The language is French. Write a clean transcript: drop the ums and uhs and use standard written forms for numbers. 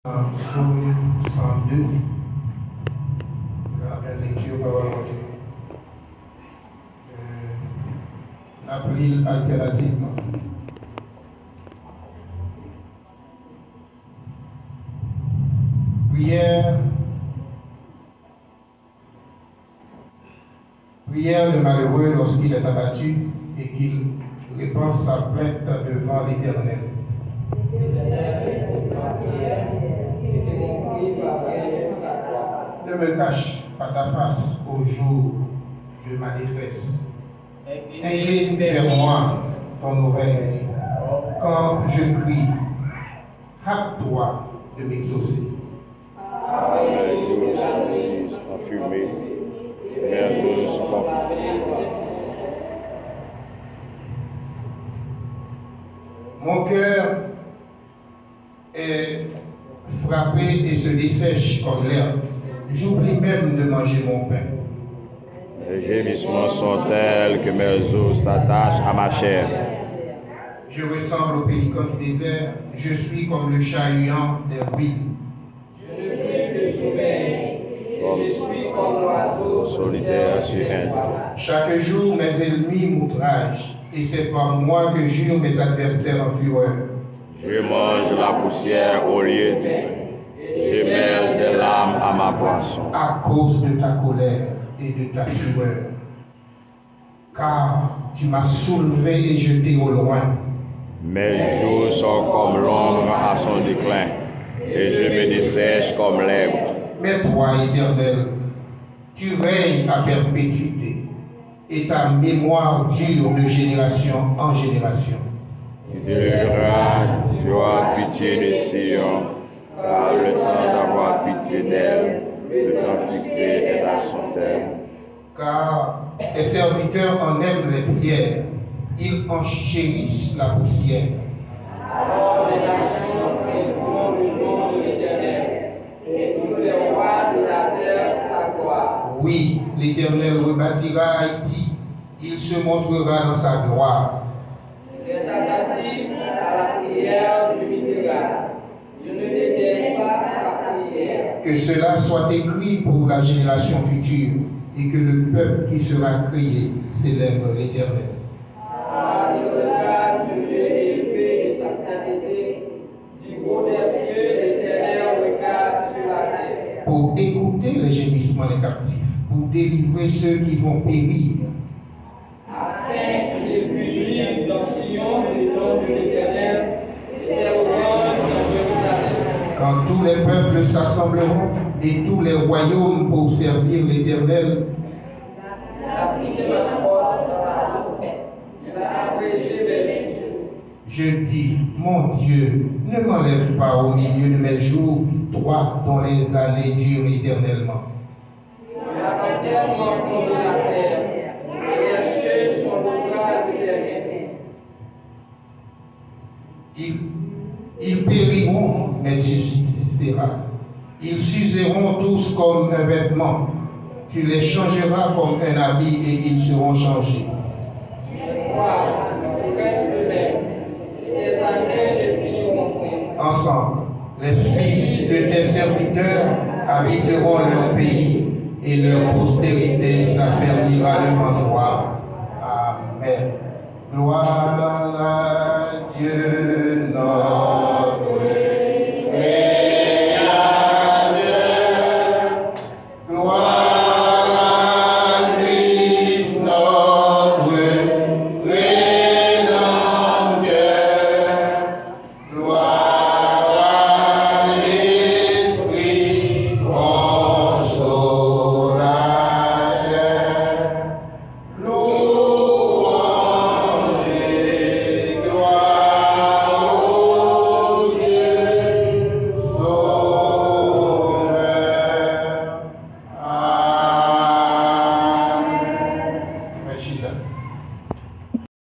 Psaume 102, c'est la lecture parole de Dieu. L'appelé alternativement. Prière le malheureux lorsqu'il est abattu et qu'il répand sa plainte devant l'Éternel. Ne me cache pas ta face au jour de ma détresse. Incline vers moi ton oreille quand je crie. Hâte-toi de m'exaucer. Mon cœur est frappé et se dessèche comme l'herbe. J'oublie même de manger mon pain. Les gémissements sont tels que mes os s'attachent à ma chair. Je ressemble au pélican du désert. Je suis comme le chat-huant des ruines. Je ne puis me sommeil. Je suis comme l'oiseau Solitaire sur un toit. Chaque jour, mes ennemis m'outragent, et c'est par moi que jurent mes adversaires en fureur. Je mange la poussière au lieu du pain. Je mêle des larmes à ma boisson. À cause de ta colère et de ta fureur. Car tu m'as soulevé et jeté au loin. Mes jours sont comme l'ombre à son déclin, et je me dessèche comme l'herbe. Mais toi, Éternel, tu règnes à perpétuité, et ta mémoire dure de génération en génération. Tu te lèveras, tu auras pitié de Sion, car le temps d'avoir pitié d'elle, le temps fixé est à son terme. Car tes serviteurs en aiment les prières, ils en chérissent la poussière. Alors les nations prieront le nom de l'Éternel, et tous les rois de la terre sa gloire. Oui, l'Éternel rebâtira Haïti, il se montrera dans sa gloire. Il est attentif à la prière du misérable. Je ne dédaine pas sa prière. Que cela soit écrit pour la génération future, et que le peuple qui sera créé célèbre l'Éternel. Ah, il regarde du lieu élevé de sa sainteté, du haut des cieux, l'Éternel regarde sur la terre. Pour écouter les gémissements des captifs, pour délivrer ceux qui vont périr, Afin qu'il publie dans Sion le nom de l'Éternel et ses louanges dans Jérusalem. quand tous les peuples s'assembleront et tous les royaumes pour servir l'Éternel. Il a pris ma force dans la route. Il a abrégé mes jours. Je dis, mon Dieu, ne m'enlève pas au milieu de mes jours, toi dont les années durent éternellement. Il a conservé mon fond de la terre. Et les cieux sont l'ouvrage de tes mains. Ils périront, mais tu subsisteras. Ils s'useront tous comme un vêtement. Tu les changeras comme un habit et ils seront changés. Les fois, tu restes le même. Et tes années ne finiront point. Ensemble, les fils de tes serviteurs habiteront leur pays et leur postérité s'affermira devant toi. Amen. Gloire à Dieu notre